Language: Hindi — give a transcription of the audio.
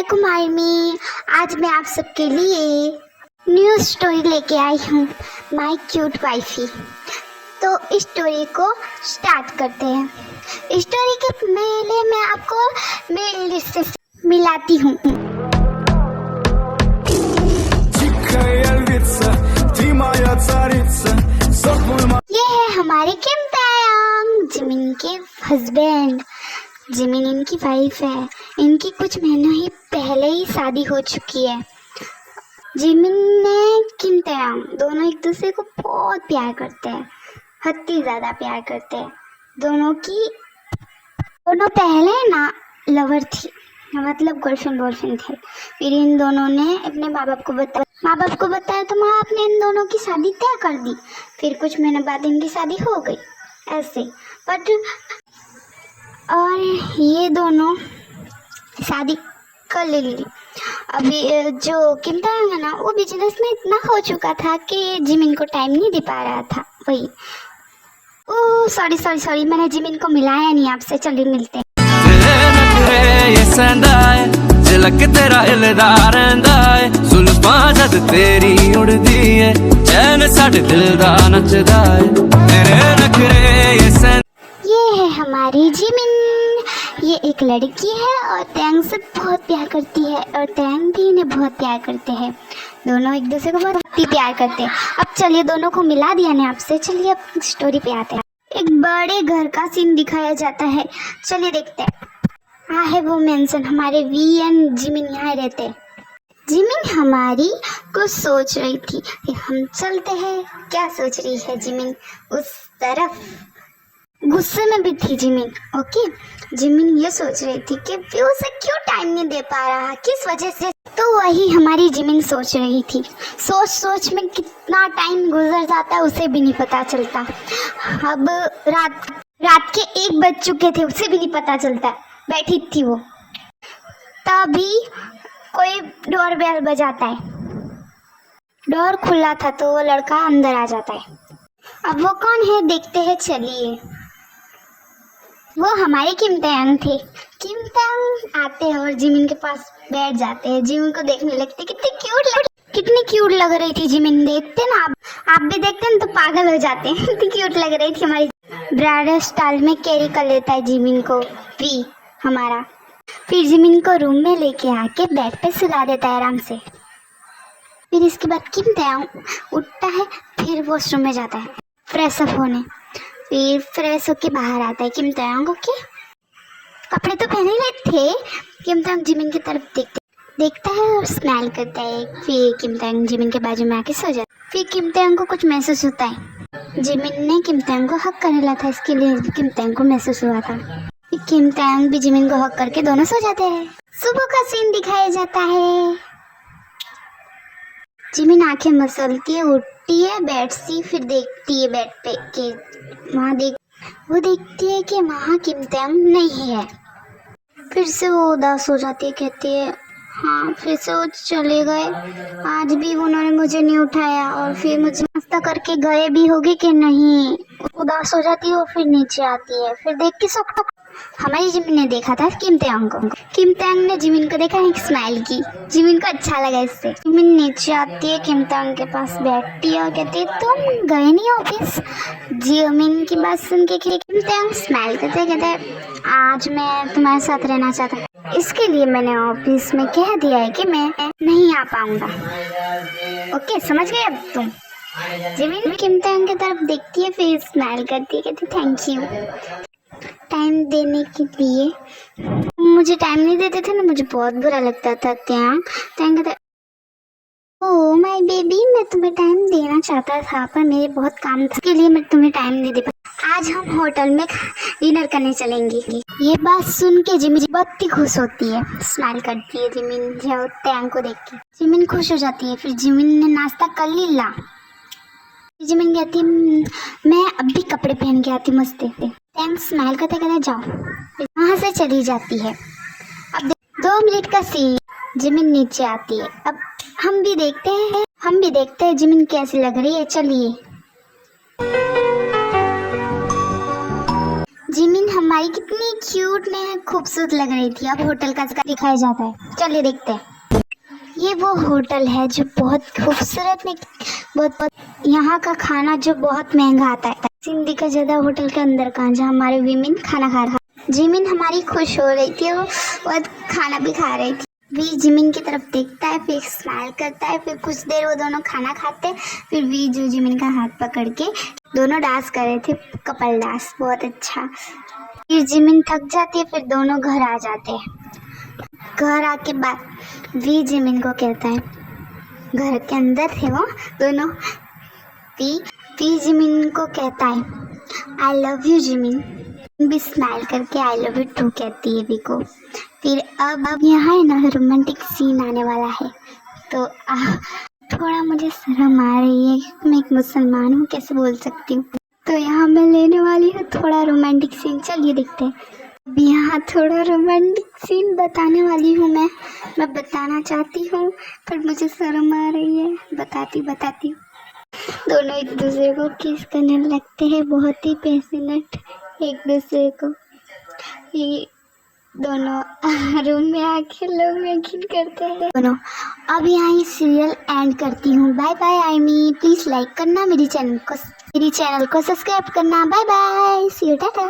अस्सलामुअलैकुम आर्मी। आज मैं आप सबके लिए न्यू स्टोरी लेके आई हूँ, माय क्यूट वाइफी। तो इस स्टोरी को स्टार्ट करते हैं। स्टोरी के पहले मैं आपको मेरी लिस्ट से मिलाती हूँ। ये है हमारे किम ताeyang, जिमिन के हस्बैंड। जिमिन इनकी वाइफ है। इनकी कुछ महीनों ही पहले ही शादी हो चुकी है। जिमिन ने किम ताeyang दोनों एक दूसरे को बहुत प्यार करते हैं, हद से ज़्यादा प्यार करते हैं। दोनों पहले ना लवर थी, मतलब गर्लफ्रेंड बॉयफ्रेंड थे। फिर इन दोनों ने अपने माँ बाप को बताया तो माँ बाप ने इन दोनों की शादी तय कर दी। फिर कुछ महीने बाद इनकी शादी हो गई ऐसे। बट और ये दोनों शादी कर ली। अभी जो किम ताeyang है ना, वो बिजनेस में इतना हो चुका था कि जिमिन को टाइम नहीं दे पा रहा था। वही ओह सॉरी मैंने जिमिन को मिलाया नहीं आपसे। चलिए मिलते हैं। झलक तेरा हिलदा रहिंदा है, जुल्फां जद तेरी उड़दी है, चैन साडे दिल दा नचदा है, तेरे नखरे ये है हमारी जिमिन। ये एक लड़की है और ताeyang से बहुत प्यार करती है और ताeyang भी इन्हें बहुत प्यार करते हैं। दोनों एक दूसरे को बहुत ही प्यार करते हैं। अब चलिए, दोनों को मिला दिया ने आपसे। चलिए अब स्टोरी पे आते हैं। एक बड़े घर का सीन दिखाया जाता है। चलिए देखते हैं। हाँ है वो मेंशन, हमारे वी एंड जिमिन यहाँ रहते हैं। जिमिन हमारी कुछ सोच रही थी कि हम चलते हैं। क्या सोच रही है जिमिन? उस तरफ गुस्से में भी थी जिमिन। ओके, जिमिन ये सोच रही थी कि वी उसे क्यों टाइम नहीं दे पा रहा, किस वजह से। तो वही हमारी जिमिन सोच रही थी। सोच में कितना टाइम गुजर जाता है उसे भी नहीं पता चलता। अब रात के 1 बज चुके थे, उसे भी नहीं पता चलता। बैठी थी वो, तभी कोई डोर बेल बजाता है। डोर खुला था तो वो लड़का अंदर आ जाता है। अब वो कौन है देखते हैं। चलिए, वो हमारे किम ताeyang थे। किम ताeyang आते हैं और जिमिन के पास बैठ जाते हैं। जिमिन को देखने लगते, कितनी क्यूट लग रही थी जिमिन। देखते ना आप भी देखते ना तो पागल हो जाते हैं। कितनी क्यूट लग रही थी हमारी। ब्राइडल स्टाइल में कैरी कर लेता है जिमिन को भी हमारा। फिर जिमिन को रूम में लेके आके बेड पे सुला देता है आराम से। फिर इसके बाद किम ताeyang उठता है, फिर वॉशरूम में जाता है फ्रेश अप होने। फिर फ्रेश होके बाहर आता है किम ताeyang। ओके, कपड़े तो पहने ही थे। किम ताeyang जिमिन की तरफ देखता है और स्माइल करता है। फिर किम ताeyang जिमिन के बाजू में आके सो जाता है। फिर किम ताeyang को कुछ महसूस होता है। जिमिन ने किम ताeyang को हक करने लगा था, इसके लिए किम ताeyang को महसूस हुआ था। किम ताeyang भी जिमिन को हक करके दोनों सो जाते हैं। सुबह का सीन दिखाया जाता है। जिमिन आंखें मसलती है, उठती है बेड से। फिर देखती है बेड पे कि वो देखती है कि वहाँ किम ताeyang नहीं है। फिर से वो उदास हो जाती है, कहती है हाँ फिर से वो चले गए। आज भी उन्होंने मुझे नहीं उठाया और फिर मुझे नाश्ता करके गए भी होगे कि नहीं। उदास हो जाती है और फिर नीचे आती है। फिर देख के हमारी जिमिन ने देखा था किम ताeyang को। किम ताeyang ने जिमिन को देखा, एक स्माइल की। जिमिन को अच्छा लगा इससे। जिमिन नीचे आती है, किम ताeyang के पास बैठती है और कहती है तुम गए नहीं ऑफिस? जिमिन की बात सुन के किम ताeyang स्माइल कहते हैं आज मैं तुम्हारे साथ रहना चाहता हूँ, इसके लिए मैंने ऑफिस में कह दिया है कि मैं नहीं आ पाऊंगा। ओके, समझ गए अब तुम? जिमिन किम ताeyang की तरफ देखती है, फिर स्माइल करती है, कहती थैंक यू टाइम देने के लिए। मुझे टाइम नहीं देते थे ना, मुझे बहुत बुरा लगता था। ताeyang ओह माय बेबी, मैं तुम्हें टाइम देना चाहता था पर मेरे बहुत काम था, इसके लिए मैं तुम्हें टाइम नहीं दे पाई। आज हम होटल में डिनर करने चलेंगे। ये बात सुन के जिमिन बहुत ही खुश होती है, स्माइल करती है जिमिन ताeyang को देख के। जिमिन खुश हो जाती है। फिर जिमिन ने नाश्ता कर लिया। जिमिन कहती है मैं अभी कपड़े पहन के आती मस्त। ताeyang स्माइल करते कहते जाओ। वहाँ से चली जाती है। अब 2 मिनट का सीन। जिमिन नीचे आती है। अब हम भी देखते हैं जिमिन कैसी लग रही है। चलिए, जिमिन हमारी कितनी क्यूट ने खूबसूरत लग रही थी। अब होटल का दिखाया जाता है, चलिए देखते हैं। ये वो होटल है जो बहुत खूबसूरत में बहुत यहाँ का खाना जो बहुत महंगा आता है। सीन दिखा ज़्यादा होटल के अंदर का, जहाँ हमारे विमेन खाना खा रहा। जिमिन हमारी खुश हो रही थी, वो बहुत खाना भी खा रही थी। वी जिमिन की तरफ देखता है, फिर स्माइल करता है, फिर कुछ देर वो दोनों खाना खाते हैं। फिर वी जो जिमिन का हाथ पकड़ के दोनों डांस कर रहे थे, कपल डांस, बहुत अच्छा। फिर जिमिन थक जाती है, फिर दोनों घर आ जाते हैं। घर आके बाद वी जिमिन को कहता है, घर के अंदर थे वो दोनों। वी जिमिन को कहता है आई लव यू जिमिन, भी स्माइल करके आई लव यू टू कहती है वी को। फिर अब यहाँ है ना रोमांटिक सीन आने वाला है। तो थोड़ा मुझे शर्म आ रही है, मैं एक मुसलमान हूँ, कैसे बोल सकती हूँ। तो यहाँ मैं लेने वाली हूँ थोड़ा रोमांटिक सीन, चलिए देखते हैं। अब यहाँ थोड़ा रोमांटिक सीन बताने वाली हूँ मैं बताना चाहती हूँ, पर मुझे शर्म आ रही है, बताती हूँ। दोनों एक दूसरे को किस करने लगते हैं, बहुत ही पैशनेट एक दूसरे को। ये दोनों रूम में आके लोग मैगिंग करते हैं दोनों। अब यहाँ ये सीरियल एंड करती हूँ। Bye bye army, please like करना, मेरी चैनल को सब्सक्राइब करना। Bye bye, see you, Tata.